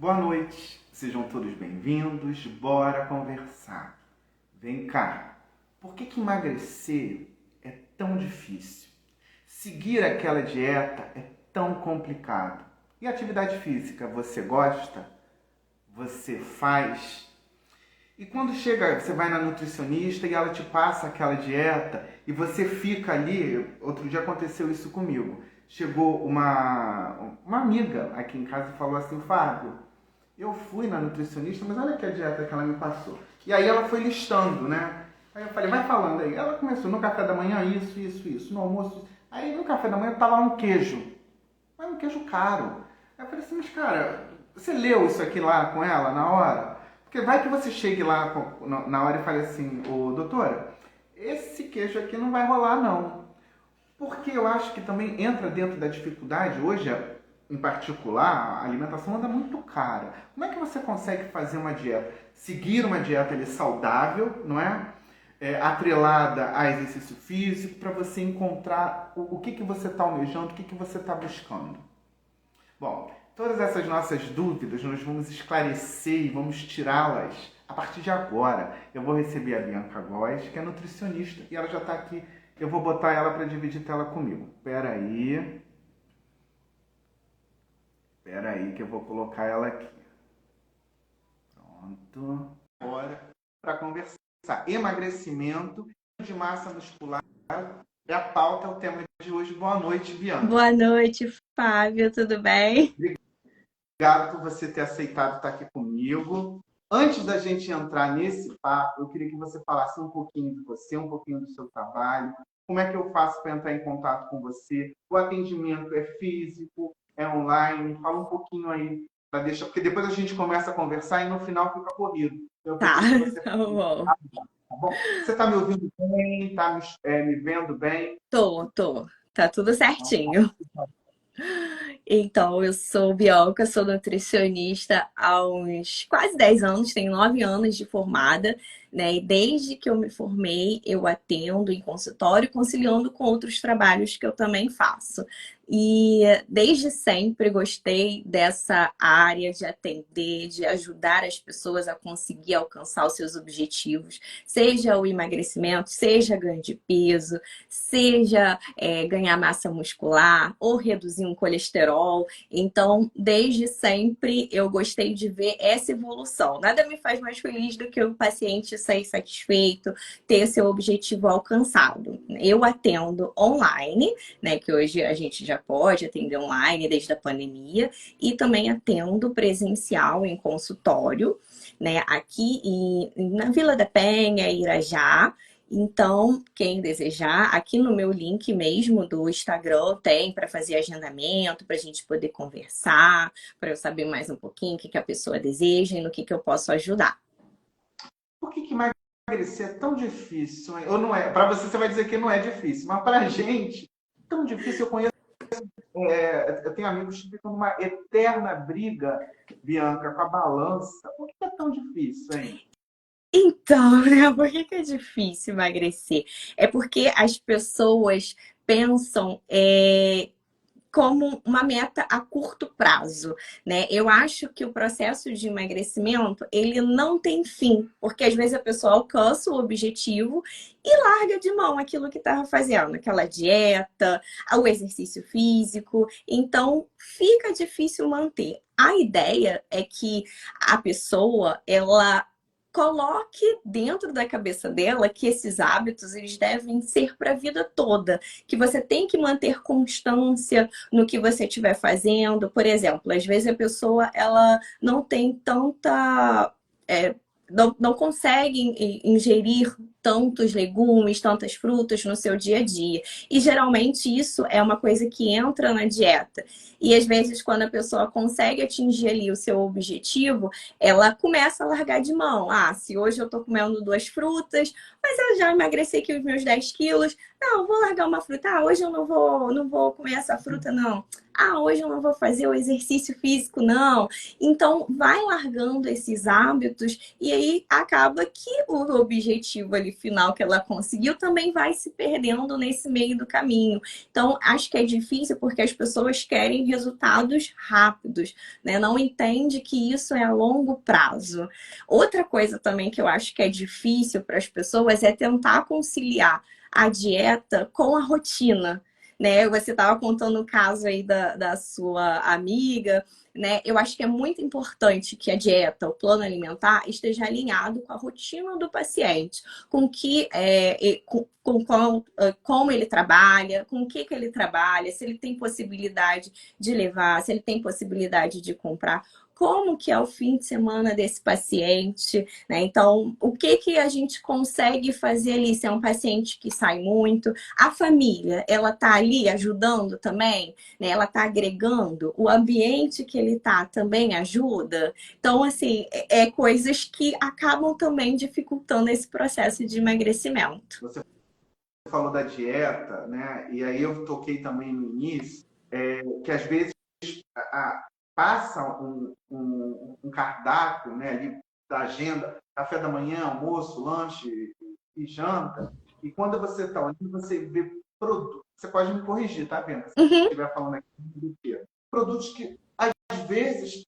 Boa noite, sejam todos bem-vindos, bora conversar. Vem cá, por que emagrecer é tão difícil? Seguir aquela dieta é tão complicado. E atividade física, você gosta? Você faz? E quando chega, você vai na nutricionista e ela te passa aquela dieta e você fica ali, outro dia aconteceu isso comigo. Chegou uma amiga aqui em casa e falou assim, Fábio, eu fui na nutricionista, mas olha aqui a dieta que ela me passou. E aí ela foi listando, né? Aí eu falei, vai falando aí. Ela começou no café da manhã, isso. No almoço, aí no café da manhã tava lá um queijo. Mas um queijo caro. Aí eu falei assim, mas cara, você leu isso aqui lá com ela na hora? Porque vai que você chegue lá na hora e fale assim, ô doutora, esse queijo aqui não vai rolar não. Porque eu acho que também entra dentro da dificuldade, hoje, em particular, a alimentação anda muito cara. Como é que você consegue fazer uma dieta? Seguir uma dieta ali, saudável, não é? Atrelada a exercício físico, para você encontrar o que você está almejando, o que você está buscando. Bom, todas essas nossas dúvidas nós vamos esclarecer e vamos tirá-las a partir de agora. Eu vou receber a Bianca Góes, que é nutricionista, e ela já está aqui. Eu vou botar ela para dividir tela comigo. Espera aí que eu vou colocar ela aqui. Pronto. Agora, para conversar. Emagrecimento de massa muscular é a pauta, é o tema de hoje. Boa noite, Bianca. Boa noite, Fábio, tudo bem? Obrigado por você ter aceitado estar aqui comigo. Antes da gente entrar nesse papo, eu queria que você falasse um pouquinho de você, um pouquinho do seu trabalho. Como é que eu faço para entrar em contato com você? O atendimento é físico, é online? Fala um pouquinho aí, para deixar, porque depois a gente começa a conversar e no final fica corrido. Eu Tá, preciso que você tá bom. tá bom? Você está me ouvindo bem? Está me vendo bem? Tô. Tá tudo certinho. Então, eu sou Bianca, sou nutricionista há uns quase 10 anos, tenho 9 anos de formada, né? E desde que eu me formei, eu atendo em consultório, conciliando com outros trabalhos que eu também faço. E desde sempre gostei dessa área de atender, de ajudar as pessoas a conseguir alcançar os seus objetivos, seja o emagrecimento, seja ganho de peso, seja ganhar massa muscular ou reduzir um colesterol. Então, desde sempre, eu gostei de ver essa evolução. Nada me faz mais feliz do que o paciente sair satisfeito, ter seu objetivo alcançado. Eu atendo online, né, que hoje a gente já pode atender online desde a pandemia, e também atendo presencial em consultório, né, aqui na Vila da Penha, Irajá. Então, quem desejar, aqui no meu link mesmo do Instagram tem para fazer agendamento, para a gente poder conversar, para eu saber mais um pouquinho o que a pessoa deseja e no que eu posso ajudar. Por que emagrecer é tão difícil? Ou não é? Para você, você vai dizer que não é difícil, mas para a gente, é tão difícil. Eu tenho amigos que ficam numa eterna briga, Bianca, com a balança. Por que é tão difícil, hein? Então, né? Por que é difícil emagrecer? É porque as pessoas pensam como uma meta a curto prazo, né? Eu acho que o processo de emagrecimento, ele não tem fim, porque às vezes a pessoa alcança o objetivo e larga de mão aquilo que estava fazendo, aquela dieta, o exercício físico, então fica difícil manter. A ideia é que a pessoa, ela coloque dentro da cabeça dela que esses hábitos eles devem ser para a vida toda, que você tem que manter constância no que você estiver fazendo. Por exemplo, às vezes a pessoa ela não tem tanta não consegue ingerir tantos legumes, tantas frutas no seu dia a dia. E geralmente isso é uma coisa que entra na dieta. E às vezes, quando a pessoa consegue atingir ali o seu objetivo, ela começa a largar de mão. Ah, se hoje eu tô comendo 2 frutas, mas eu já emagreci aqui os meus 10 quilos. Não, vou largar uma fruta. Ah, hoje eu não vou comer essa fruta, não. Ah, hoje eu não vou fazer o exercício físico, não. Então, vai largando esses hábitos e aí acaba que o objetivo ali aquele final que ela conseguiu, também vai se perdendo nesse meio do caminho. Então, acho que é difícil porque as pessoas querem resultados rápidos, né? Não entende que isso é a longo prazo. Outra coisa também que eu acho que é difícil para as pessoas é tentar conciliar a dieta com a rotina, né? Você estava contando o caso aí da sua amiga, né? Eu acho que é muito importante que a dieta, o plano alimentar, esteja alinhado com a rotina do paciente, com que como ele trabalha, com o que ele trabalha, se ele tem possibilidade de levar, se ele tem possibilidade de comprar. Como que é o fim de semana desse paciente, né? Então, o que a gente consegue fazer ali? Se é um paciente que sai muito, a família, ela tá ali ajudando também, né? Ela tá agregando, o ambiente que ele tá também ajuda. Então, assim, é coisas que acabam também dificultando esse processo de emagrecimento. Você falou da dieta, né? E aí eu toquei também no início, que às vezes passa um cardápio, né, ali da agenda, café da manhã, almoço, lanche e janta, e quando você está olhando, você vê produtos. Você pode me corrigir, tá, Bianca? Se eu estiver falando aqui do quê? Produtos que, às vezes,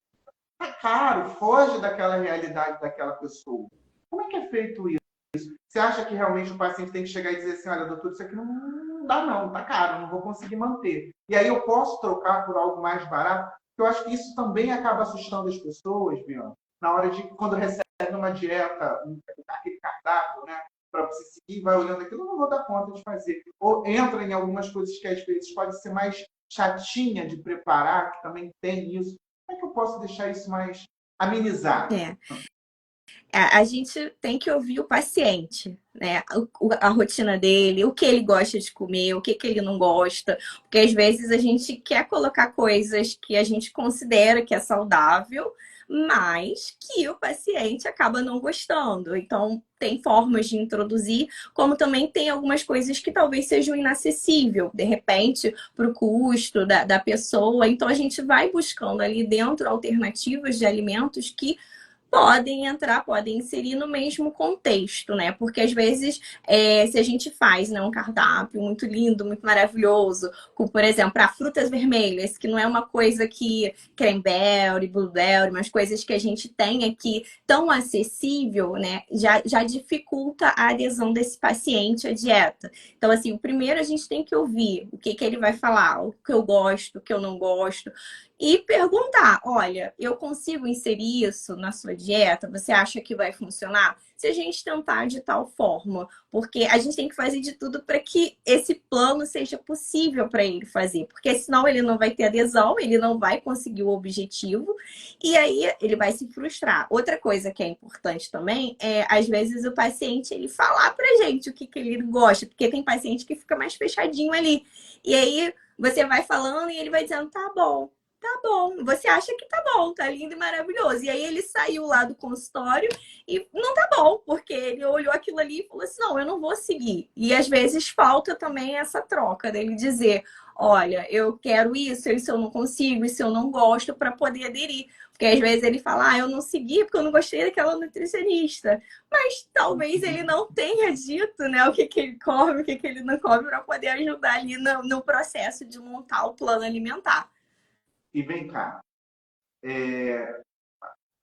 tá caro, foge daquela realidade daquela pessoa. Como é que é feito isso? Você acha que realmente o paciente tem que chegar e dizer assim, olha, doutor, isso aqui não dá não, tá caro, não vou conseguir manter. E aí eu posso trocar por algo mais barato? Eu acho que isso também acaba assustando as pessoas, Bianca, na hora de, quando recebe uma dieta, aquele cardápio, né, para você seguir, vai olhando aquilo, eu não vou dar conta de fazer. Ou entra em algumas coisas que às vezes pode ser mais chatinha de preparar, que também tem isso. Como é que eu posso deixar isso mais amenizado? A gente tem que ouvir o paciente, né? A rotina dele, o que ele gosta de comer, o que ele não gosta. Porque às vezes a gente quer colocar coisas que a gente considera que é saudável, mas que o paciente acaba não gostando. Então, tem formas de introduzir, como também tem algumas coisas que talvez sejam inacessíveis, de repente, para o custo da pessoa. Então, a gente vai buscando ali dentro alternativas de alimentos que podem entrar, podem inserir no mesmo contexto, né? Porque às vezes, se a gente faz, né, um cardápio muito lindo, muito maravilhoso, com, por exemplo, frutas vermelhas, que não é uma coisa que cranberry, blueberry, mas coisas que a gente tem aqui tão acessível, né? Já dificulta a adesão desse paciente à dieta. Então, assim, o primeiro a gente tem que ouvir o que ele vai falar, o que eu gosto, o que eu não gosto. E perguntar, olha, eu consigo inserir isso na sua dieta? Você acha que vai funcionar? Se a gente tentar de tal forma, porque a gente tem que fazer de tudo para que esse plano seja possível para ele fazer, porque senão ele não vai ter adesão, ele não vai conseguir o objetivo e aí ele vai se frustrar. Outra coisa que é importante também é, às vezes, o paciente ele falar pra gente o que ele gosta, porque tem paciente que fica mais fechadinho ali. E aí você vai falando e ele vai dizendo, tá bom. Tá bom, você acha que tá bom, tá lindo e maravilhoso. E aí ele saiu lá do consultório e não tá bom, porque ele olhou aquilo ali e falou assim: não, eu não vou seguir. E às vezes falta também essa troca dele dizer: olha, eu quero isso eu não consigo, isso eu não gosto, para poder aderir. Porque às vezes ele fala: ah, eu não segui porque eu não gostei daquela nutricionista. Mas talvez ele não tenha dito, né, o que ele come, o que ele não come, para poder ajudar ali no processo de montar o plano alimentar. E vem cá,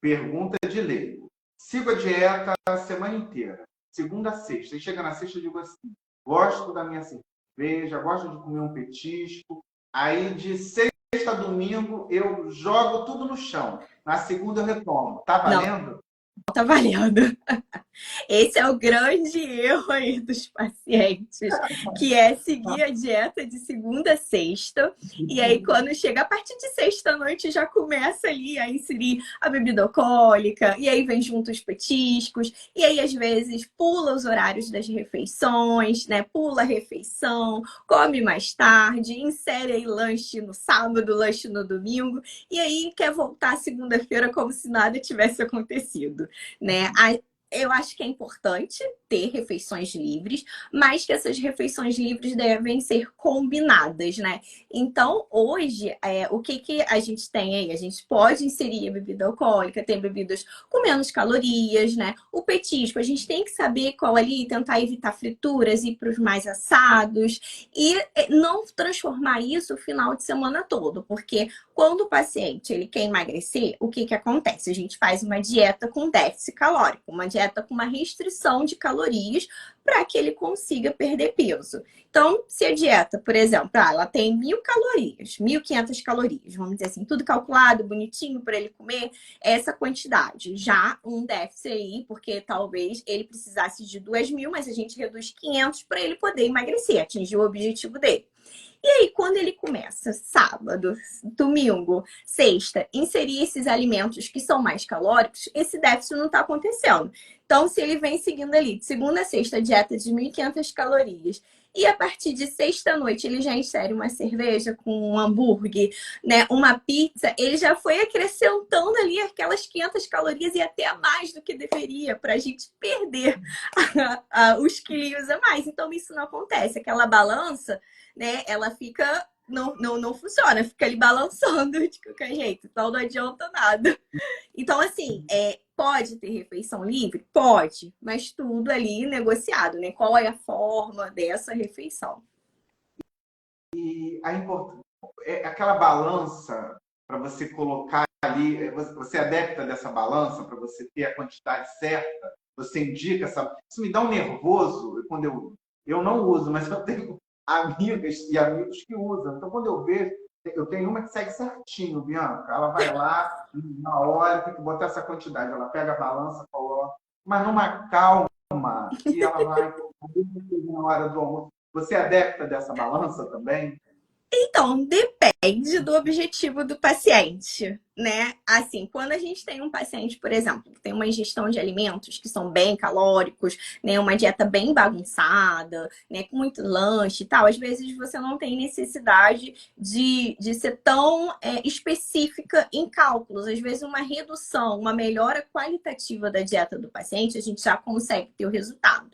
pergunta de lei. Sigo a dieta a semana inteira, segunda a sexta. E chega na sexta e digo assim, gosto da minha cerveja, gosto de comer um petisco. Aí de sexta a domingo eu jogo tudo no chão. Na segunda eu retomo. Tá valendo? Não, tá valendo. Esse é o grande erro aí dos pacientes, que é seguir a dieta de segunda a sexta. E aí, quando chega a partir de sexta-noite, já começa ali a inserir a bebida alcoólica, e aí vem junto os petiscos, e aí, às vezes, pula os horários das refeições, né? Pula a refeição, come mais tarde, insere aí lanche no sábado, lanche no domingo, e aí quer voltar segunda-feira como se nada tivesse acontecido, né? eu acho que é importante ter refeições livres, mas que essas refeições livres devem ser combinadas, né? Então, hoje, o que que a gente tem aí? A gente pode inserir a bebida alcoólica, tem bebidas com menos calorias, né? O petisco, a gente tem que saber qual ali, tentar evitar frituras, ir para os mais assados e não transformar isso o final de semana todo, porque quando o paciente ele quer emagrecer, o que que acontece? A gente faz uma dieta com déficit calórico, uma dieta com uma restrição de calorias para que ele consiga perder peso. Então, se a dieta, por exemplo, ela tem 1.000 calorias, 1.500 calorias, vamos dizer assim, tudo calculado, bonitinho para ele comer, essa quantidade. Já um déficit aí, porque talvez ele precisasse de 2.000, mas a gente reduz 500 para ele poder emagrecer, atingir o objetivo dele. E aí, quando ele começa sábado, domingo, sexta, inserir esses alimentos que são mais calóricos, esse déficit não está acontecendo. Então, se ele vem seguindo ali, de segunda a sexta, dieta de 1.500 calorias, e a partir de sexta-noite ele já insere uma cerveja com um hambúrguer, né, uma pizza, ele já foi acrescentando ali aquelas 500 calorias e até mais do que deveria para a gente perder os quilos a mais. Então, isso não acontece. Aquela balança, né, ela fica, não funciona, fica ali balançando de qualquer jeito, então não adianta nada. Então, assim, pode ter refeição livre? Pode, mas tudo ali negociado, né? Qual é a forma dessa refeição? E aquela balança para você colocar ali, você é adepta dessa balança para você ter a quantidade certa, você indica essa. Isso me dá um nervoso quando eu não uso, mas eu tenho amigas e amigos que usam. Então, quando eu vejo, eu tenho uma que segue certinho, Bianca. Ela vai lá, na hora, tem que botar essa quantidade. Ela pega a balança, coloca, mas numa calma, e ela vai na hora do almoço. Você é adepta dessa balança também? Então, depende do objetivo do paciente, né? Assim, quando a gente tem um paciente, por exemplo, que tem uma ingestão de alimentos que são bem calóricos, né? Uma dieta bem bagunçada, né? Com muito lanche e tal, às vezes você não tem necessidade de ser tão específica em cálculos. Às vezes, uma redução, uma melhora qualitativa da dieta do paciente, a gente já consegue ter o resultado.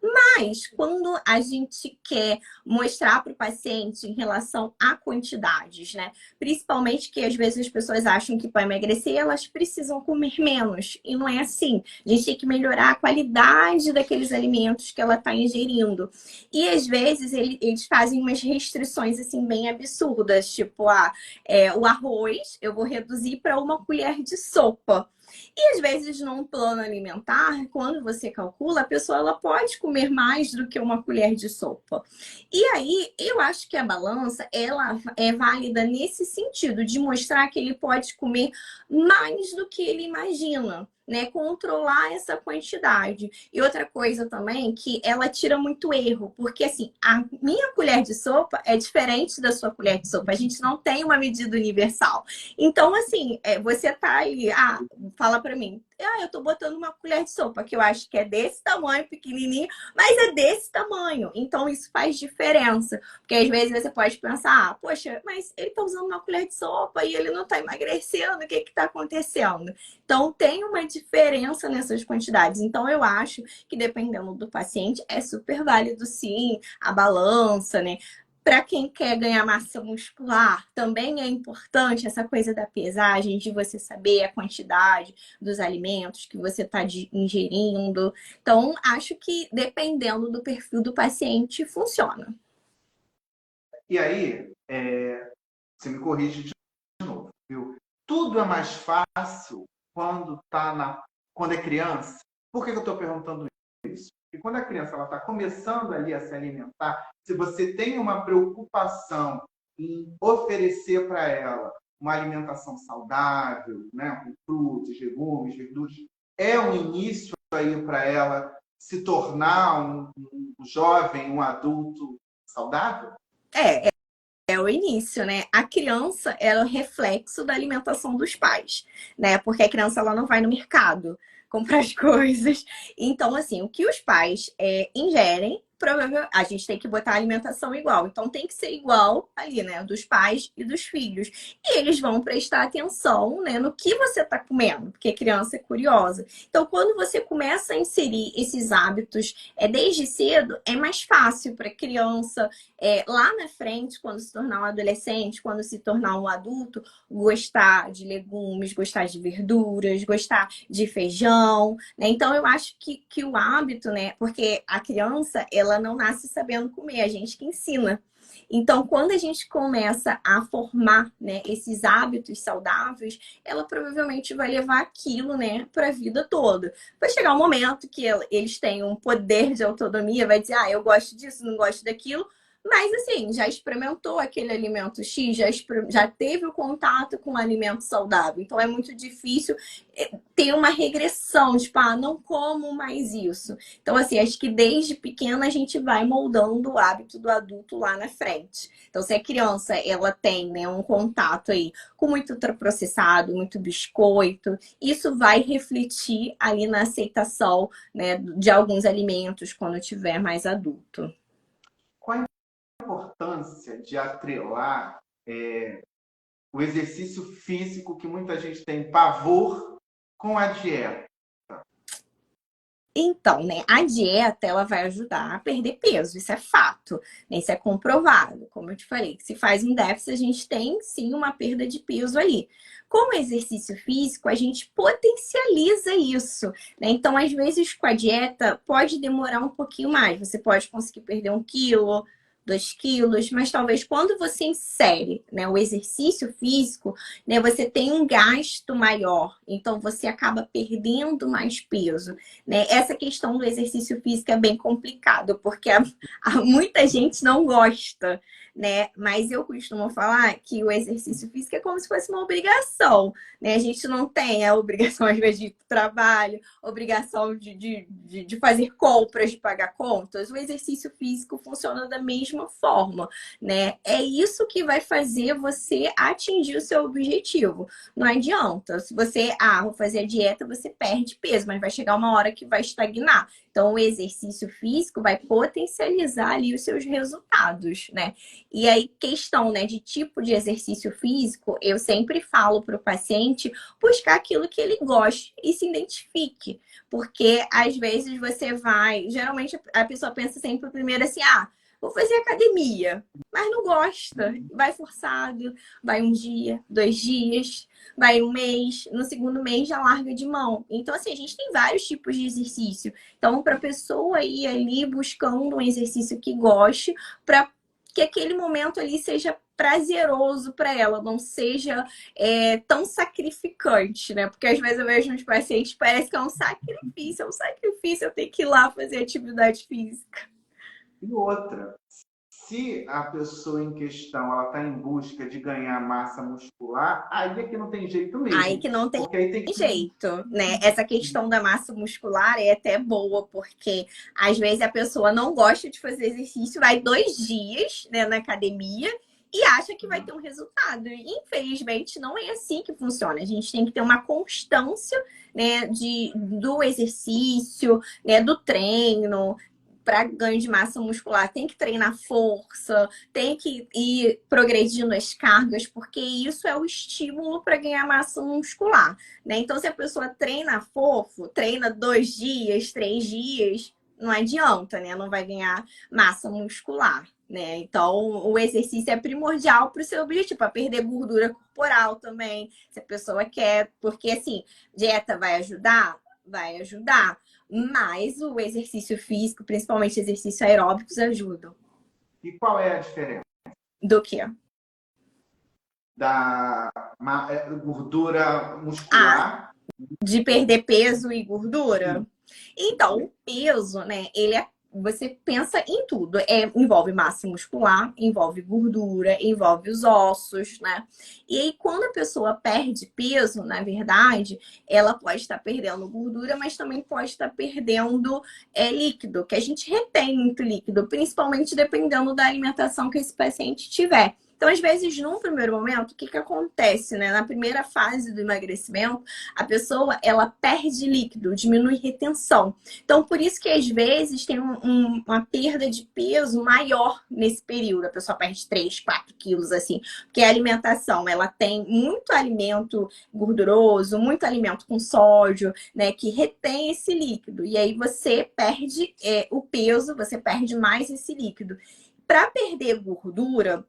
Mas quando a gente quer mostrar para o paciente em relação a quantidades, né? Principalmente que às vezes as pessoas acham que para emagrecer elas precisam comer menos. E não é assim. A gente tem que melhorar a qualidade daqueles alimentos que ela está ingerindo. E às vezes eles fazem umas restrições assim bem absurdas, tipo, o arroz eu vou reduzir para uma colher de sopa. E às vezes, num plano alimentar, quando você calcula, a pessoa ela pode comer mais do que uma colher de sopa. E aí, eu acho que a balança ela é válida nesse sentido, de mostrar que ele pode comer mais do que ele imagina. Né, controlar essa quantidade. E outra coisa também, que ela tira muito erro, porque assim, a minha colher de sopa é diferente da sua colher de sopa. A gente não tem uma medida universal. Então, assim, você tá aí, fala pra mim, eu tô botando uma colher de sopa, que eu acho que é desse tamanho, pequenininho, mas é desse tamanho. Então, isso faz diferença. Porque às vezes você pode pensar, poxa, mas ele tá usando uma colher de sopa e ele não tá emagrecendo, o que que tá acontecendo? Então, tem uma diferença nessas quantidades. Então, eu acho que dependendo do paciente, é super válido, sim, a balança, né? Para quem quer ganhar massa muscular, também é importante essa coisa da pesagem, de você saber a quantidade dos alimentos que você está ingerindo. Então, acho que dependendo do perfil do paciente, funciona. E aí, você me corrige de novo, viu? Tudo é mais fácil quando é criança. Por que eu estou perguntando isso? Porque quando a criança está começando ali a se alimentar, se você tem uma preocupação em oferecer para ela uma alimentação saudável, né, com frutos, legumes, verduras, é um início aí para ela se tornar um jovem, um adulto saudável? É o início, né? A criança é o reflexo da alimentação dos pais, né? Porque a criança ela não vai no mercado comprar as coisas. Então, assim, o que os pais ingerem provavelmente a gente tem que botar a alimentação igual. Então tem que ser igual ali, né? Dos pais e dos filhos. E eles vão prestar atenção, né, no que você está comendo, porque a criança é curiosa. Então, quando você começa a inserir esses hábitos desde cedo, é mais fácil para a criança, lá na frente, quando se tornar um adolescente, quando se tornar um adulto, gostar de legumes, gostar de verduras, gostar de feijão, né? Então, eu acho que o hábito, né? Porque a criança, ela não nasce sabendo comer, a gente que ensina. Então, quando a gente começa a formar, né, esses hábitos saudáveis, ela provavelmente vai levar aquilo, né, para a vida toda. Vai chegar um momento que eles têm um poder de autonomia, vai dizer, eu gosto disso, não gosto daquilo, mas assim, já experimentou aquele alimento X, já teve o contato com um alimento saudável. Então é muito difícil ter uma regressão, tipo, não como mais isso. Então, assim, acho que desde pequena a gente vai moldando o hábito do adulto lá na frente. Então, se a criança, ela tem, né, um contato aí com muito ultraprocessado, muito biscoito, isso vai refletir ali na aceitação, né, de alguns alimentos quando tiver mais adulto. Qual a importância de atrelar o exercício físico, que muita gente tem pavor, com a dieta? Então, né, a dieta, ela vai ajudar a perder peso, isso é fato, né? Isso é comprovado, como eu te falei, que se faz um déficit, a gente tem sim uma perda de peso ali. Com o exercício físico, a gente potencializa isso, né? Então, às vezes, com a dieta, pode demorar um pouquinho mais, você pode conseguir perder 1 quilo, 2 quilos, mas talvez quando você insere, né, o exercício físico, né, você tem um gasto maior, então você acaba perdendo mais peso, né? Essa questão do exercício físico é bem complicado, porque muita gente não gosta, né? Mas eu costumo falar que o exercício físico é como se fosse uma obrigação, né? A gente não tem a obrigação, às vezes, de ir pro trabalho, obrigação de fazer compras, de pagar contas. O exercício físico funciona da mesma forma, né? É isso que vai fazer você atingir o seu objetivo. Não adianta. Se você, vou fazer a dieta, você perde peso, mas vai chegar uma hora que vai estagnar. Então, o exercício físico vai potencializar ali os seus resultados, né? E aí, questão, né, de tipo de exercício físico, eu sempre falo para o paciente buscar aquilo que ele goste e se identifique. Porque, às vezes, você vai... Geralmente, a pessoa pensa sempre primeiro assim, vou fazer academia, mas não gosta. Vai forçado, vai 1 dia, 2 dias, vai 1 mês, no segundo mês já larga de mão. Então, assim, a gente tem vários tipos de exercício. Então, para a pessoa ir ali buscando um exercício que goste, para que aquele momento ali seja prazeroso para ela, não seja tão sacrificante, né? Porque às vezes eu vejo uns pacientes, parece que é um sacrifício eu ter que ir lá fazer atividade física. E outra, se a pessoa em questão ela está em busca de ganhar massa muscular, aí é que não tem jeito mesmo. Aí que não tem porque aí tem que... jeito, né? Essa questão da massa muscular é até boa, porque às vezes a pessoa não gosta de fazer exercício, vai 2 dias, né, na academia e acha que vai ter um resultado. E, infelizmente, não é assim que funciona. A gente tem que ter uma constância, né, do exercício, né, do treino. Para ganho de massa muscular, tem que treinar força, tem que ir progredindo as cargas, porque isso é o estímulo para ganhar massa muscular, né? Então, se a pessoa treina fofo, treina 2 dias, 3 dias, não adianta, né? Não vai ganhar massa muscular, né? Então, o exercício é primordial para o seu objetivo, para perder gordura corporal também, se a pessoa quer, porque assim, dieta vai ajudar? Vai ajudar. Mas o exercício físico, principalmente exercícios aeróbicos, ajudam. E qual é a diferença? Do quê? Da gordura muscular? De perder peso e gordura? Então, o peso, né, você pensa em tudo. Envolve massa muscular, envolve gordura, envolve os ossos, né? E aí, quando a pessoa perde peso, na verdade, ela pode estar perdendo gordura, mas também pode estar perdendo líquido, que a gente retém muito líquido, principalmente dependendo da alimentação que esse paciente tiver. Então, às vezes, num primeiro momento, o que que acontece, né? Na primeira fase do emagrecimento, a pessoa, ela perde líquido, diminui retenção. Então, por isso que às vezes tem uma perda de peso maior nesse período. A pessoa perde 3, 4 quilos, assim. Porque a alimentação, ela tem muito alimento gorduroso, muito alimento com sódio, né? Que retém esse líquido. E aí você perde o peso, você perde mais esse líquido. Para perder gordura,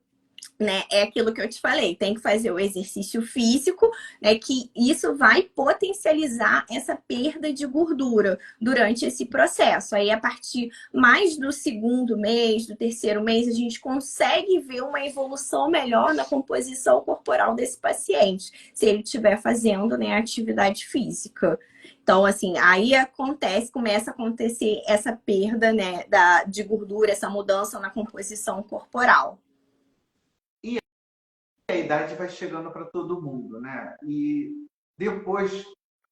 né, é aquilo que eu te falei, tem que fazer o exercício físico, né, que isso vai potencializar essa perda de gordura durante esse processo. Aí, a partir mais do segundo mês, do terceiro mês, a gente consegue ver uma evolução melhor na composição corporal desse paciente, se ele estiver fazendo, né, atividade física. Então, assim, aí começa a acontecer essa perda, né, de gordura, essa mudança na composição corporal. A idade vai chegando para todo mundo, né? E depois,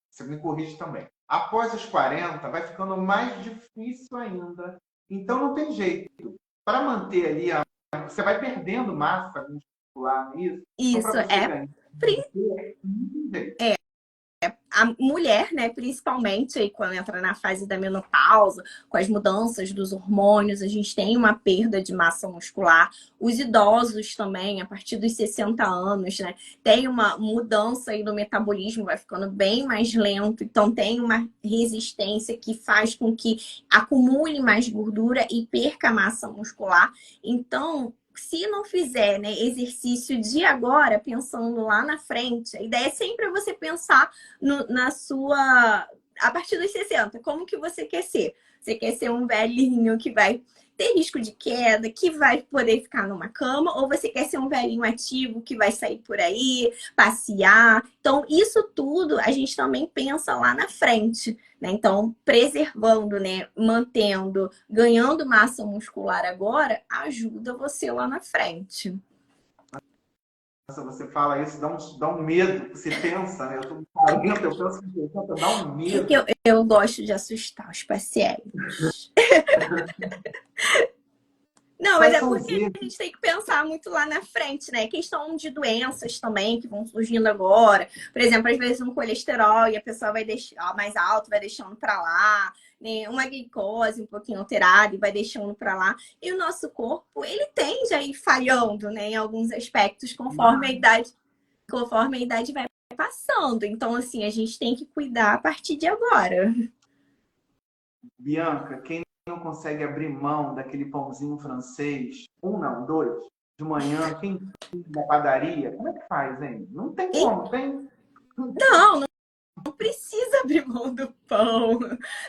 você me corrige também, após os 40, vai ficando mais difícil ainda. Então não tem jeito. Para manter ali, você vai perdendo massa muscular nisso. Então, Isso para você é, ganhar, não tem jeito. a mulher, né, principalmente aí quando entra na fase da menopausa, com as mudanças dos hormônios, a gente tem uma perda de massa muscular. Os idosos também, a partir dos 60 anos, né, tem uma mudança aí no metabolismo, vai ficando bem mais lento, então tem uma resistência que faz com que acumule mais gordura e perca massa muscular. Então, se não fizer, né, exercício de agora, pensando lá na frente, a ideia é sempre você pensar na sua... A partir dos 60, como que você quer ser? Você quer ser um velhinho que vai ter risco de queda, que vai poder ficar numa cama, ou você quer ser um velhinho ativo que vai sair por aí, passear? Então, isso tudo a gente também pensa lá na frente, né? Então, preservando, né, mantendo, ganhando massa muscular agora, ajuda você lá na frente. Nossa, você fala isso, dá um medo. Você pensa, né? Eu estou com 40, eu penso em 60, dá um É que medo. eu gosto de assustar os pacientes. Não, mas Quais é são os porque erros? a gente tem que pensar muito lá na frente, né? Questão de doenças também que vão surgindo agora. Por exemplo, às vezes um colesterol e a pessoa vai deixar mais alto, vai deixando para lá, né? Uma glicose um pouquinho alterada e vai deixando para lá. E o nosso corpo, ele tende a ir falhando, né, em alguns aspectos conforme a idade vai passando. Então, assim, a gente tem que cuidar a partir de agora. Bianca, quem não consegue abrir mão daquele pãozinho francês, um não, dois, de manhã, quem da padaria, como é que faz, hein? Não tem E como, tem. não precisa abrir mão do pão.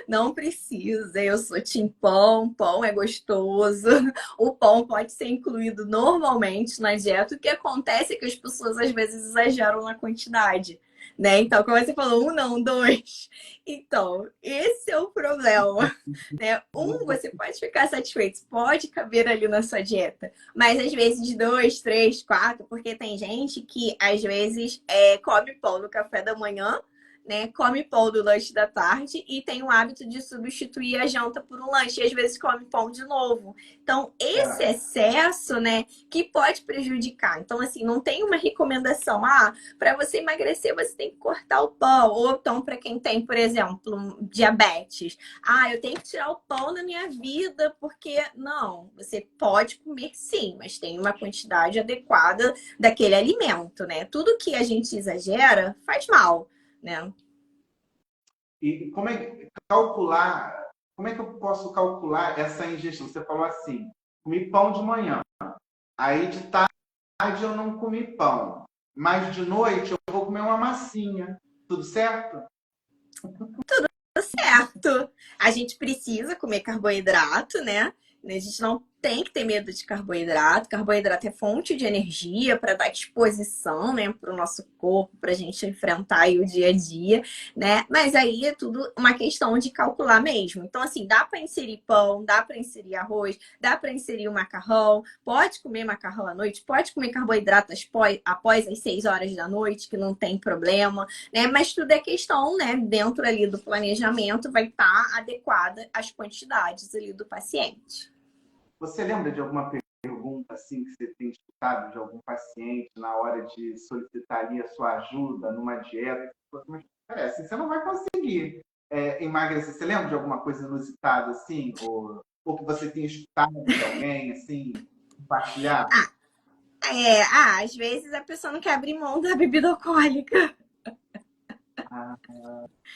Não precisa. Eu sou tim pão, pão é gostoso. O pão pode ser incluído normalmente na dieta. O que acontece é que as pessoas às vezes exageram na quantidade, né? Então, como você falou, um não, dois. Então, esse é o problema, né? Um, você pode ficar satisfeito, pode caber ali na sua dieta, mas às vezes dois, três, quatro, porque tem gente que às vezes come pão no café da manhã, né, come pão do lanche da tarde e tem o hábito de substituir a janta por um lanche e às vezes come pão de novo. Então, esse É, excesso, né, que pode prejudicar. Então, assim, não tem uma recomendação, para você emagrecer você tem que cortar o pão. Ou então, para quem tem, por exemplo, diabetes, eu tenho que tirar o pão da minha vida porque não, você pode comer sim, mas tem uma quantidade adequada daquele alimento, né? Tudo que a gente exagera faz mal, né? e como é que calcular, como é que eu posso calcular essa ingestão? Você falou assim, comi pão de manhã, aí de tarde eu não comi pão, mas de noite eu vou comer uma massinha, tudo certo? Certo. A gente precisa comer carboidrato, né? A gente não tem que ter medo de carboidrato. Carboidrato é fonte de energia para dar disposição, né, para o nosso corpo, para a gente enfrentar aí o dia a dia, né? Mas aí é tudo uma questão de calcular mesmo. Então, assim, dá para inserir pão, dá para inserir arroz, dá para inserir o macarrão, pode comer macarrão à noite, pode comer carboidratos após as 6 horas da noite, que não tem problema, né? Mas tudo é questão, né? Dentro ali do planejamento vai estar adequada às quantidades ali do paciente. Você lembra de alguma pergunta assim que você tem escutado de algum paciente na hora de solicitar ali a sua ajuda numa dieta? Mas assim, você não vai conseguir emagrecer. Você lembra de alguma coisa inusitada assim? Ou que você tenha escutado de alguém assim, compartilhar? Às vezes a pessoa não quer abrir mão da bebida alcoólica, Ah,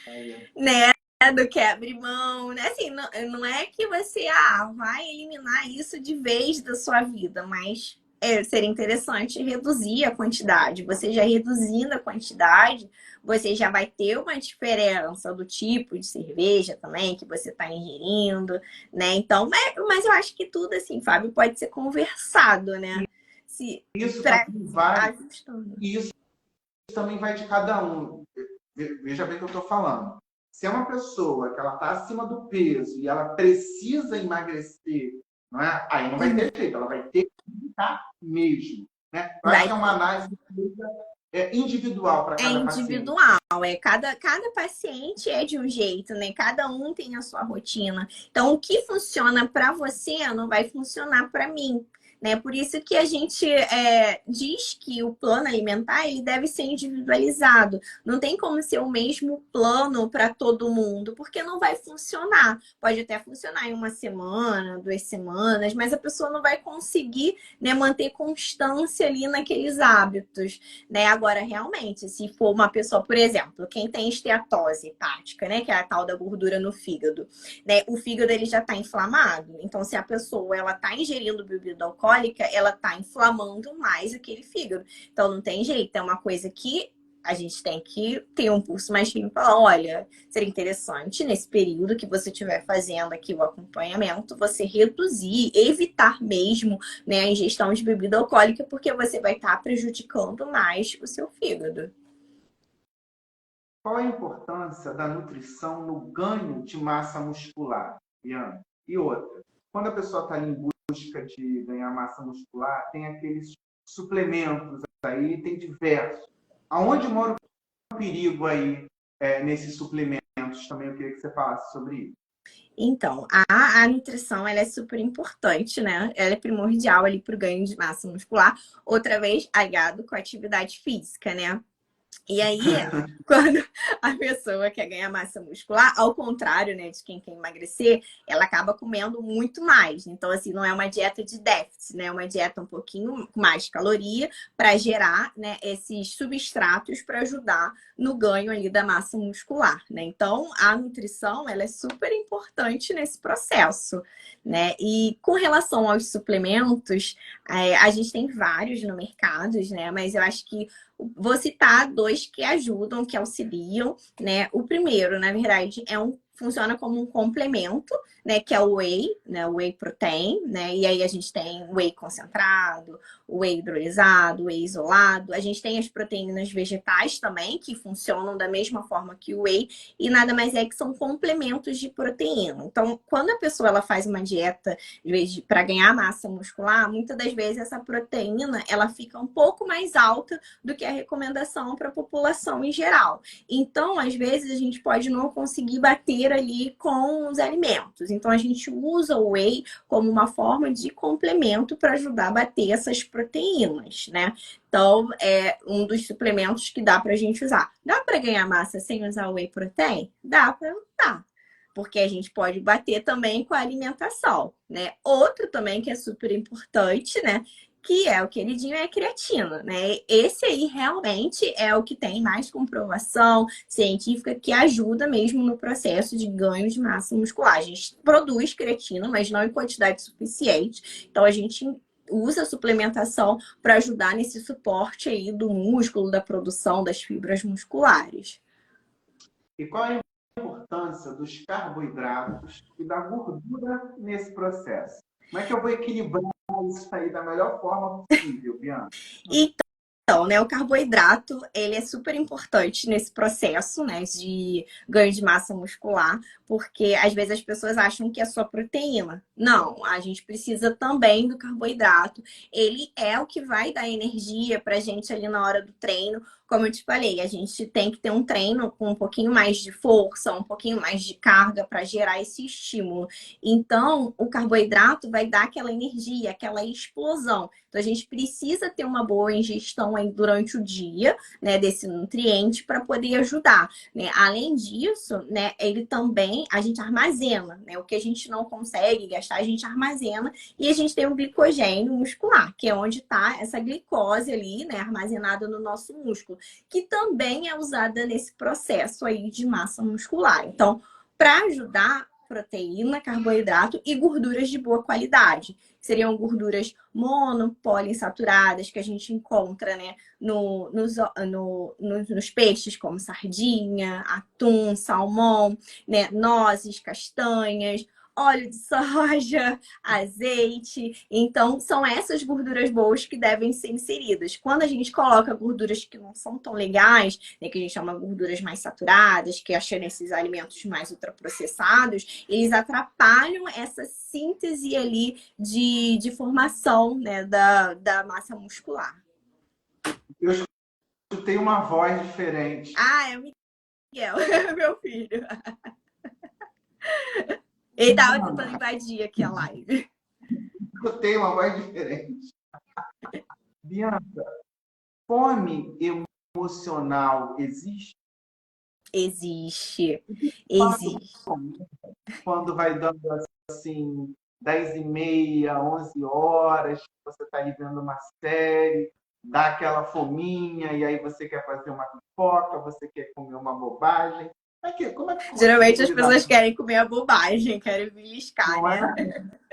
olha. né? Do que abrir mão, né? Assim, não é que você vai eliminar isso de vez da sua vida, mas seria interessante reduzir a quantidade. Você já reduzindo a quantidade, você já vai ter uma diferença do tipo de cerveja também que você está ingerindo, né? Então, mas eu acho que tudo assim, Fábio, pode ser conversado, né? Se Isso para também vai, ajustando. isso também vai de cada um. Veja bem o que eu estou falando. Se é uma pessoa que ela está acima do peso e ela precisa emagrecer, não é? Aí não vai ter jeito, ela vai ter que ficar mesmo. Né? Eu acho Vai que é uma análise individual para É cada paciente. individual, cada paciente é de um jeito, né? Cada um tem a sua rotina. Então, o que funciona para você não vai funcionar para mim, né? Por isso que a gente diz que o plano alimentar ele deve ser individualizado. Não tem como ser o mesmo plano para todo mundo, porque não vai funcionar. Pode até funcionar em uma semana, 2 semanas, mas a pessoa não vai conseguir, né, manter constância ali naqueles hábitos, né? Agora, realmente, se for uma pessoa, por exemplo, quem tem esteatose hepática, né, que é a tal da gordura no fígado, né? O fígado ele já está inflamado. Então, se a pessoa ela está ingerindo bebida alcoólica, ela está inflamando mais aquele fígado. Então, não tem jeito, é uma coisa que a gente tem que ter um pulso mais firme e falar, olha, seria interessante nesse período que você estiver fazendo aqui o acompanhamento, você reduzir, evitar mesmo, né, a ingestão de bebida alcoólica, porque você vai estar prejudicando mais o seu fígado. Qual a importância da nutrição no ganho de massa muscular, Ian? E outra, quando a pessoa está em busca de ganhar massa muscular, tem aqueles suplementos aí, tem diversos. Aonde mora o perigo aí nesses suplementos? Também eu queria que você falasse sobre isso. Então, a nutrição ela é super importante, né? Ela é primordial ali para o ganho de massa muscular, outra vez aliado com a atividade física, né? E aí, quando a pessoa quer ganhar massa muscular, ao contrário, né, de quem quer emagrecer, ela acaba comendo muito mais. Então, assim, não é uma dieta de déficit, né? É uma dieta um pouquinho com mais caloria para gerar, né, esses substratos para ajudar no ganho ali da massa muscular, né? Então, a nutrição, ela é super importante nesse processo, né? E com relação aos suplementos, a gente tem vários no mercado, né? Mas eu acho que vou citar dois que ajudam, que auxiliam, né? O primeiro, na verdade, funciona como um complemento, né? Que é o whey, né? O whey protein, né? E aí a gente tem o whey concentrado, o whey hidrolisado, o whey isolado. A gente tem as proteínas vegetais também, que funcionam da mesma forma que o whey, e nada mais é que são complementos de proteína. Então, quando a pessoa ela faz uma dieta para ganhar massa muscular, muitas das vezes essa proteína ela fica um pouco mais alta do que a recomendação para a população em geral. Então, às vezes, a gente pode não conseguir bater ali com os alimentos. Então, a gente usa o whey como uma forma de complemento para ajudar a bater essas proteínas, né? Então, é um dos suplementos que dá para a gente usar. Dá para ganhar massa sem usar o whey protein? Dá para usar. Porque a gente pode bater também com a alimentação, né? Outro também que é super importante, né? Que é o queridinho, é a creatina, né? Esse aí realmente é o que tem mais comprovação científica que ajuda mesmo no processo de ganho de massa muscular. A gente produz creatina, mas não em quantidade suficiente. Então a gente usa a suplementação para ajudar nesse suporte aí do músculo, da produção das fibras musculares. E qual é a importância dos carboidratos e da gordura nesse processo? Como é que eu vou equilibrar isso aí da melhor forma possível, Bianca? Então, né, o carboidrato, ele é super importante nesse processo, né, de ganho de massa muscular, porque às vezes as pessoas acham que é só proteína. Não, a gente precisa também do carboidrato. Ele é o que vai dar energia pra gente ali na hora do treino. como eu te falei, a gente tem que ter um treino com um pouquinho mais de força, um pouquinho mais de carga para gerar esse estímulo. Então, o carboidrato vai dar aquela energia, aquela explosão. Então, a gente precisa ter uma boa ingestão aí durante o dia, né, desse nutriente para poder ajudar, né? Além disso, né, ele também, a gente armazena, né? O que a gente não consegue gastar, a gente armazena e a gente tem o glicogênio muscular, que é onde está essa glicose ali, né, armazenada no nosso músculo, que também é usada nesse processo aí de massa muscular. Então, para ajudar, proteína, carboidrato e gorduras de boa qualidade. Seriam gorduras mono, poliinsaturadas, que a gente encontra, né, nos peixes, como sardinha, atum, salmão, né, nozes, castanhas, óleo de soja, azeite. Então, são essas gorduras boas que devem ser inseridas. Quando a gente coloca gorduras que não são tão legais, né, que a gente chama gorduras mais saturadas, que acham esses alimentos mais ultraprocessados, eles atrapalham essa síntese ali de formação, né, da massa muscular. Eu escutei uma voz diferente. Ah, é o Miguel, meu filho. Ele tava tentando invadir aqui a live. Escutei uma voz diferente. Bianca, fome emocional existe? Existe. Existe. Quando vai dando assim 10h30, 11 horas, você está ali vendo uma série, dá aquela fominha e aí você quer fazer uma pipoca, você quer comer uma bobagem. Como é que Geralmente você as lidar pessoas com querem comer a bobagem, querem beliscar, isso? Não né? é?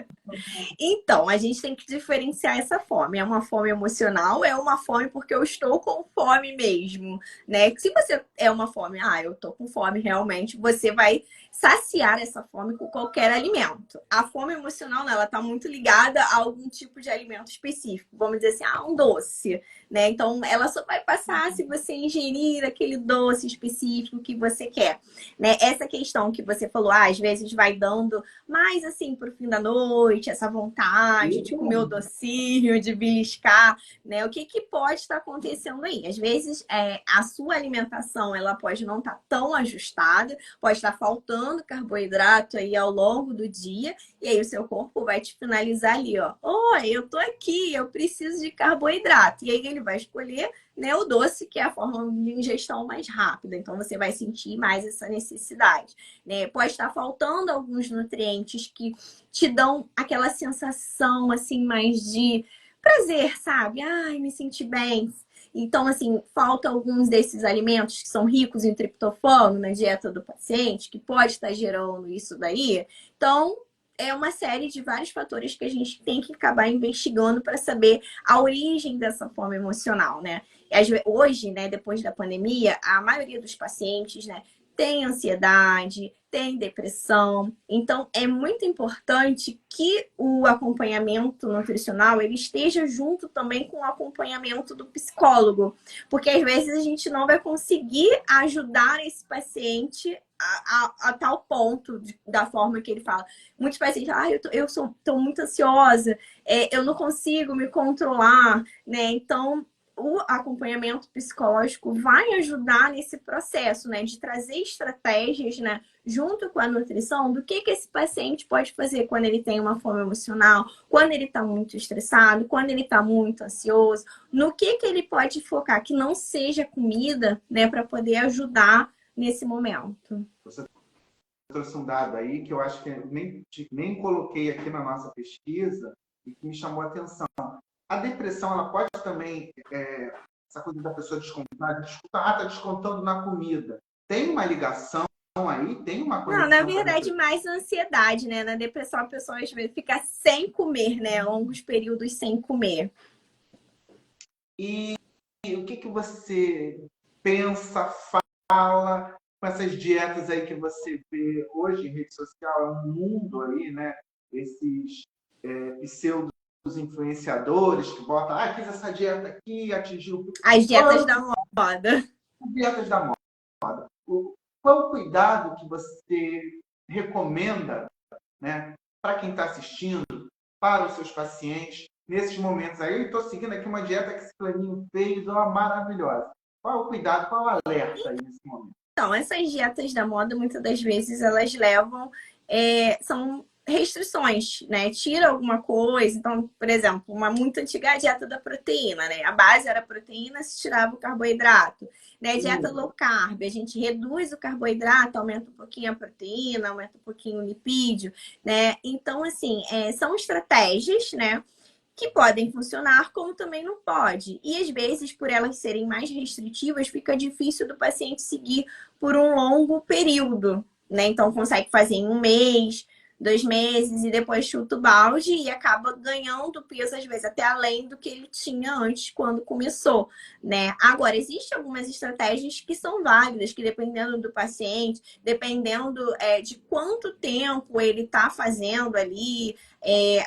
Então, a gente tem que diferenciar essa fome. É uma fome emocional, é uma fome porque eu estou com fome mesmo, né? Se você é uma fome, eu tô com fome realmente, você vai saciar essa fome com qualquer alimento. A fome emocional, né, ela tá muito ligada a algum tipo de alimento específico. Vamos dizer assim, um doce, né? Então, ela só vai passar se você ingerir aquele doce específico que você quer, né? Essa questão que você falou, às vezes vai dando mais assim pro fim da noite, essa vontade de comer o docinho, de beliscar, né? O que pode estar acontecendo aí? Às vezes a sua alimentação ela pode não estar tão ajustada, pode estar faltando carboidrato aí ao longo do dia, e aí o seu corpo vai te finalizar ali, ó. Oi, eu tô aqui, eu preciso de carboidrato. E aí ele vai escolher, né, o doce, que é a forma de ingestão mais rápida. Então você vai sentir mais essa necessidade, né? Pode estar faltando alguns nutrientes que te dão aquela sensação assim mais de prazer, sabe? Ai, me senti bem. Então, assim, falta alguns desses alimentos que são ricos em triptofano na dieta do paciente, que pode estar gerando isso daí. Então, é uma série de vários fatores que a gente tem que acabar investigando para saber a origem dessa fome emocional, né? Hoje, né, depois da pandemia, a maioria dos pacientes, né, tem ansiedade, tem depressão. Então, é muito importante que o acompanhamento nutricional ele esteja junto também com o acompanhamento do psicólogo, porque às vezes a gente não vai conseguir ajudar esse paciente a tal ponto da forma que ele fala. Muitos pacientes, tô muito ansiosa, eu não consigo me controlar, né? Então, o acompanhamento psicológico vai ajudar nesse processo, né, de trazer estratégias, né, junto com a nutrição, do que esse paciente pode fazer quando ele tem uma fome emocional, quando ele está muito estressado, quando ele está muito ansioso, no que ele pode focar, que não seja comida, né, para poder ajudar nesse momento. Você trouxe um dado aí que eu acho que nem coloquei aqui na nossa pesquisa e que me chamou a atenção. A depressão, ela pode também, essa coisa da pessoa descontar, está descontando na comida. Tem uma ligação aí? Tem uma Não, conexão na com a verdade, depressão? mais ansiedade, né? Na depressão, a pessoa às vezes fica sem comer, né? Longos períodos sem comer. E o que você pensa, fala com essas dietas aí que você vê hoje em rede social? É um mundo aí, né? Esses pseudos influenciadores que botam, fiz essa dieta aqui, atingiu As dietas quanto, da moda. dietas da moda. Qual o cuidado que você recomenda, né, para quem está assistindo, para os seus pacientes, nesses momentos aí? Eu estou seguindo aqui uma dieta que esse planinho fez, uma maravilhosa. Qual é o cuidado, qual é o alerta aí nesse momento? Então, essas dietas da moda, muitas das vezes, elas levam, são restrições, né? Tira alguma coisa. Então, por exemplo, uma muito antiga dieta da proteína, né? A base era proteína, se tirava o carboidrato. Né? Dieta low carb, a gente reduz o carboidrato, aumenta um pouquinho a proteína, aumenta um pouquinho o lipídio, né? Então, assim, são estratégias, né? Que podem funcionar, como também não pode. E às vezes, por elas serem mais restritivas, fica difícil do paciente seguir por um longo período, né? Então consegue fazer em um mês, 2 meses e depois chuta o balde e acaba ganhando peso, às vezes, até além do que ele tinha antes quando começou, né? Agora, existem algumas estratégias que são válidas, que dependendo do paciente, dependendo de quanto tempo ele está fazendo ali,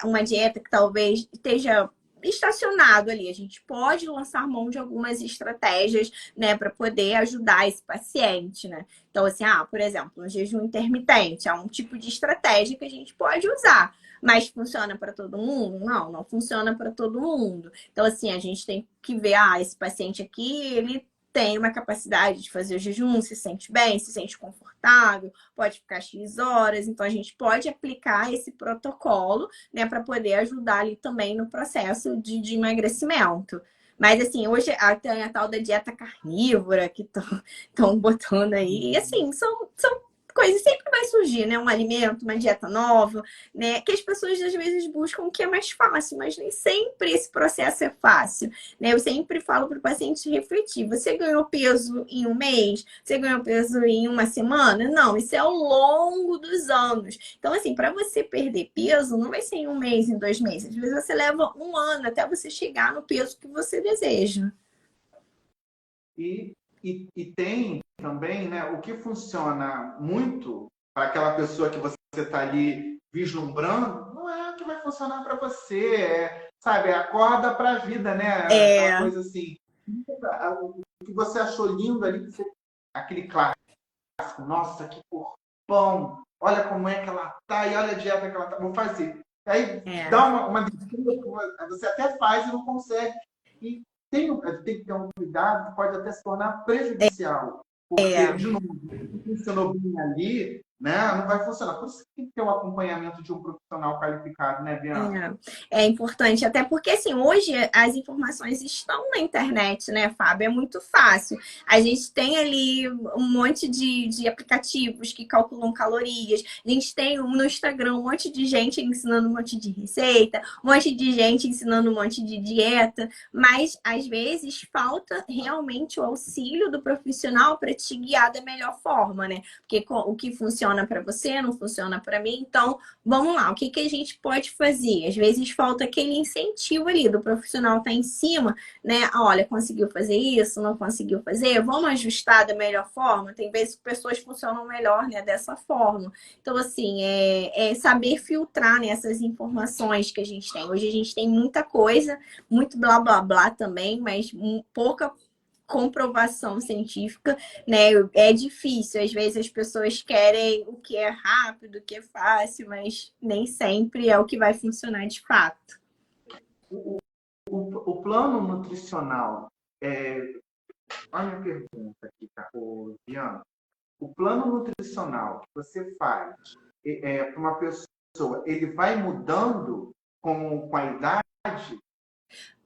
uma dieta que talvez esteja estacionado ali. A gente pode lançar mão de algumas estratégias, né, para poder ajudar esse paciente, né? Então, assim, por exemplo, um jejum intermitente é um tipo de estratégia que a gente pode usar. Mas funciona para todo mundo? Não, não funciona para todo mundo. Então, assim, a gente tem que ver, esse paciente aqui, ele tem uma capacidade de fazer o jejum, se sente bem, se sente confortável, pode ficar X horas. Então, a gente pode aplicar esse protocolo, né, para poder ajudar ali também no processo de emagrecimento. Mas, assim, hoje tem a tal da dieta carnívora que estão botando aí. E, assim, são coisas sempre vai surgir, né? Um alimento, uma dieta nova, né? Que as pessoas às vezes buscam o que é mais fácil, mas nem sempre esse processo é fácil, né? Eu sempre falo para o paciente refletir: você ganhou peso em um mês? Você ganhou peso em uma semana? Não, isso é ao longo dos anos. Então, assim, para você perder peso, não vai ser em um mês, em 2 meses. Às vezes você leva um ano até você chegar no peso que você deseja. E tem também, né, o que funciona muito para aquela pessoa que você está ali vislumbrando, não é o que vai funcionar para você, sabe, acorda para a vida, né? Aquela É, coisa assim, o que você achou lindo ali, aquele clássico, nossa, que corpão, olha como é que ela tá, e olha a dieta que ela tá, vou fazer. Aí é, dá uma você até faz e não consegue. E tem que ter um cuidado que pode até se tornar prejudicial. Porque, é. de novo, o que funcionou bem ali, né, não vai funcionar. Por isso que tem que ter o acompanhamento de um profissional qualificado, né, Bianca? É importante, até porque assim, hoje as informações estão na internet, né, Fábio? É muito fácil. A gente tem ali um monte de aplicativos que calculam calorias, a gente tem no Instagram um monte de gente ensinando um monte de receita, um monte de gente ensinando um monte de dieta, mas às vezes falta realmente o auxílio do profissional para te guiar da melhor forma, né? Porque o que funciona para você não funciona para mim, então vamos lá, o que a gente pode fazer? Às vezes falta aquele incentivo ali do profissional estar em cima, né? Olha, conseguiu fazer isso, não conseguiu fazer, vamos ajustar da melhor forma. Tem vezes que pessoas funcionam melhor, né, dessa forma. Então, assim, é saber filtrar, né, essas informações que a gente tem. Hoje a gente tem muita coisa, muito blá blá blá também, mas pouca comprovação científica, né? É difícil. Às vezes as pessoas querem o que é rápido, o que é fácil, mas nem sempre é o que vai funcionar de fato. O plano nutricional, olha a minha pergunta aqui, tá, Bianca. O plano nutricional que você faz para uma pessoa, ele vai mudando com a idade?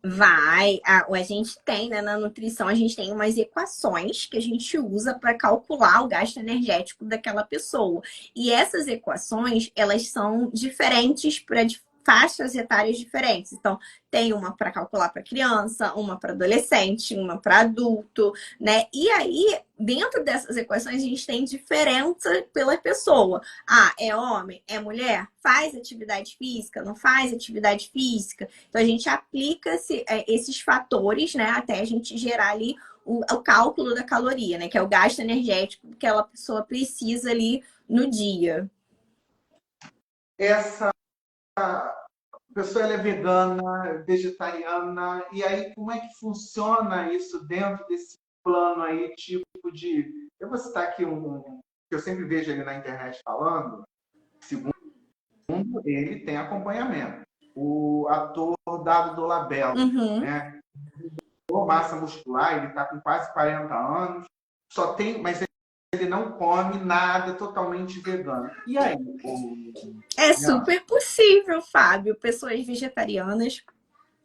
Vai, a gente tem, né, na nutrição, a gente tem umas equações que a gente usa para calcular o gasto energético daquela pessoa. E essas equações, elas são diferentes para faixas etárias diferentes. Então, tem uma para calcular para criança, uma para adolescente, uma para adulto, né? E aí, dentro dessas equações, a gente tem diferença pela pessoa. É homem? É mulher? Faz atividade física? Não faz atividade física? Então, a gente aplica esses fatores, né, até a gente gerar ali o cálculo da caloria, né, que é o gasto energético que aquela pessoa precisa ali no dia. Essa pessoa ela é vegana, vegetariana, e aí como é que funciona isso dentro desse plano aí, tipo de... Eu vou citar aqui que eu sempre vejo ele na internet falando, segundo ele tem acompanhamento. O ator Dado Dolabella, Uhum. né? massa muscular, ele está com quase 40 anos, só tem, mas ele não come nada, totalmente vegano. E aí? É Não. super possível, Fábio. Pessoas vegetarianas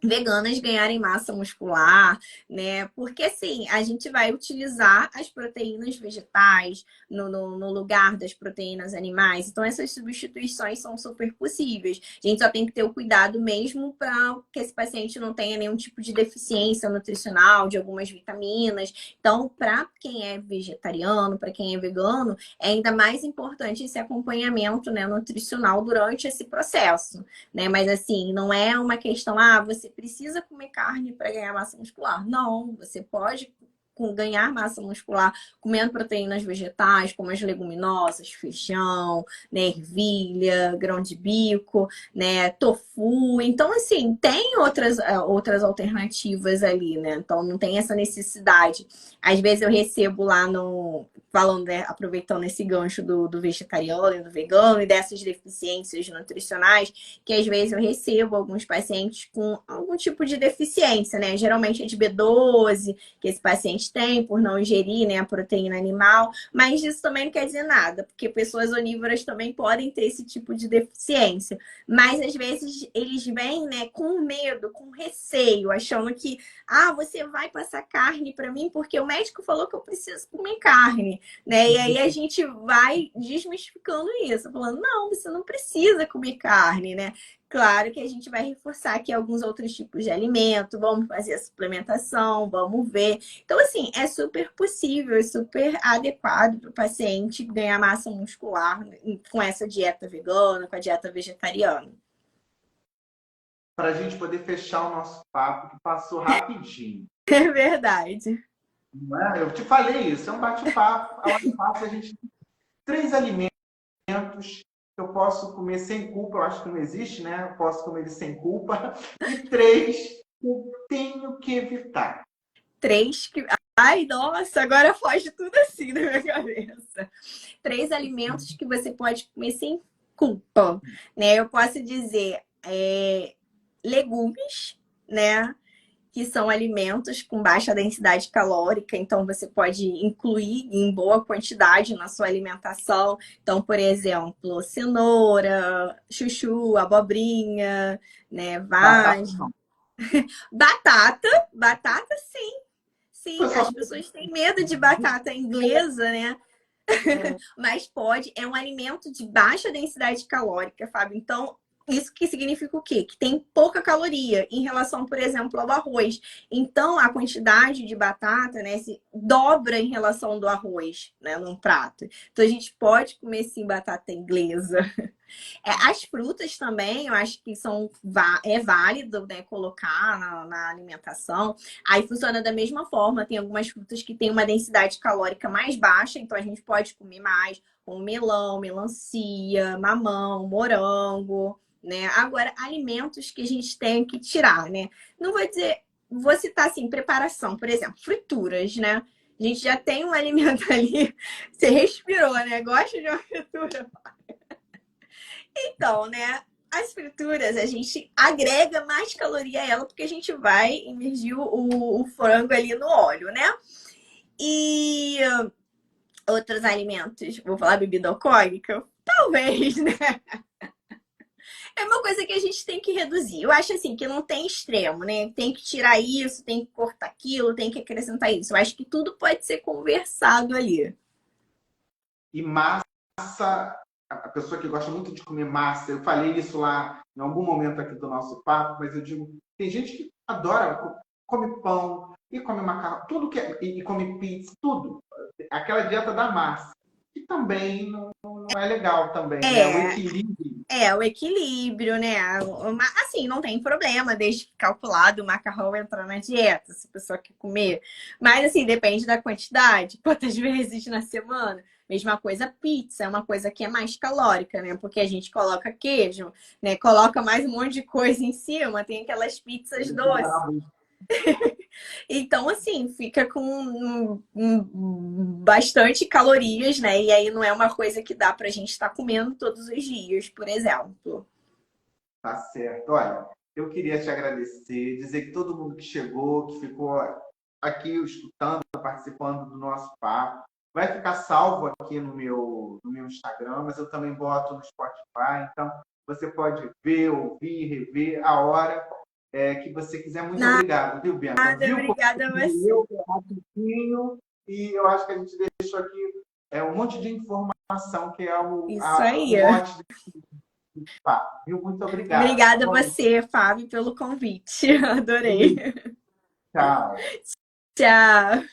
veganas ganharem massa muscular, né? Porque assim, a gente vai utilizar as proteínas vegetais no lugar das proteínas animais. Então, essas substituições são super possíveis. A gente só tem que ter o cuidado mesmo para que esse paciente não tenha nenhum tipo de deficiência nutricional de algumas vitaminas. Então, para quem é vegetariano, para quem é vegano, é ainda mais importante esse acompanhamento, né, nutricional durante esse processo, né? Mas assim, não é uma questão, você precisa comer carne para ganhar massa muscular. Não, você pode ganhar massa muscular comendo proteínas vegetais, como as leguminosas, feijão, né, ervilha, grão de bico, né, tofu. Então, assim, tem outras alternativas ali, né? Então, não tem essa necessidade. Às vezes eu recebo lá no... Falando, né, aproveitando esse gancho do vegetariano e do vegano e dessas deficiências nutricionais, que às vezes eu recebo alguns pacientes com algum tipo de deficiência, né? Geralmente é de B12, que esse paciente tem por não ingerir, né, a proteína animal, mas isso também não quer dizer nada, porque pessoas onívoras também podem ter esse tipo de deficiência. Mas às vezes eles vêm, né, com medo, com receio, achando que, você vai passar carne para mim porque o médico falou que eu preciso comer carne, né? E aí a gente vai desmistificando isso, falando, não, você não precisa comer carne, né? Claro que a gente vai reforçar aqui alguns outros tipos de alimento, vamos fazer a suplementação, vamos ver. Então, assim, é super possível, é super adequado para o paciente ganhar massa muscular com essa dieta vegana, com a dieta vegetariana. Para a gente poder fechar o nosso papo, que passou rapidinho. É verdade. Não é? Eu te falei isso, é um bate-papo. A hora que passa, a gente tem 3 alimentos que eu posso comer sem culpa, eu acho que não existe, né? Eu posso comer eles sem culpa. E 3 que eu tenho que evitar. 3 que. Ai, nossa, agora foge tudo assim na minha cabeça. 3 alimentos que você pode comer sem culpa, né? Eu posso dizer legumes, né? Que são alimentos com baixa densidade calórica, então você pode incluir em boa quantidade na sua alimentação. Então, por exemplo, cenoura, chuchu, abobrinha, né, Batata vagem. não. Batata sim. Eu Sim, só as pessoas têm medo de batata inglesa, né? é, Mas pode, é um alimento de baixa densidade calórica, Fábio. Então, isso que significa o quê? Que tem pouca caloria em relação, por exemplo, ao arroz. Então, a quantidade de batata, né, se dobra em relação do arroz, né, num prato. Então, a gente pode comer, sim, batata inglesa. As frutas também, eu acho que é válido, né, colocar na alimentação. Aí funciona da mesma forma. Tem algumas frutas que têm uma densidade calórica mais baixa, então a gente pode comer mais, como melão, melancia, mamão, morango, né? Agora, alimentos que a gente tem que tirar, né? Não vou dizer, vou citar assim, preparação, por exemplo, frituras, né? A gente já tem um alimento ali, você respirou, né? Gosta de uma fritura? Então, né? As frituras, a gente agrega mais caloria a ela, porque a gente vai imergir o frango ali no óleo, né? E outros alimentos, vou falar bebida alcoólica? Talvez, né? É uma coisa que a gente tem que reduzir. Eu acho assim que não tem extremo, né? Tem que tirar isso, tem que cortar aquilo, tem que acrescentar isso. Eu acho que tudo pode ser conversado ali. e massa, a pessoa que gosta muito de comer massa, eu falei isso lá em algum momento aqui do nosso papo, mas eu digo, tem gente que adora, come pão, e come macarrão, tudo que e come pizza, tudo. Aquela dieta da massa, que também não é legal também, né? O É, equilíbrio. o equilíbrio, né? Assim, não tem problema, desde que calculado o macarrão entrar na dieta, se a pessoa quer comer. Mas, assim, depende da quantidade, quantas vezes na semana. Mesma coisa, pizza é uma coisa que é mais calórica, né? Porque a gente coloca queijo, né? Coloca mais um monte de coisa em cima, tem aquelas pizzas doces. Então, assim, fica com bastante calorias, né? E aí não é uma coisa que dá pra gente estar comendo todos os dias, por exemplo. Tá certo. Olha, eu queria te agradecer, dizer que todo mundo que chegou, que ficou aqui escutando, participando do nosso papo, vai ficar salvo aqui no meu Instagram, mas eu também boto no Spotify, então você pode ver, ouvir, rever a hora que você quiser. Muito obrigado, viu, Bianca? Nada, Viu como obrigada a você. eu rapidinho e eu acho que a gente deixou aqui um monte de informação que é Isso aí. o mote do papo, viu? Muito obrigado. Obrigada a você, Fábio, pelo convite. Adorei. Tchau. Tchau.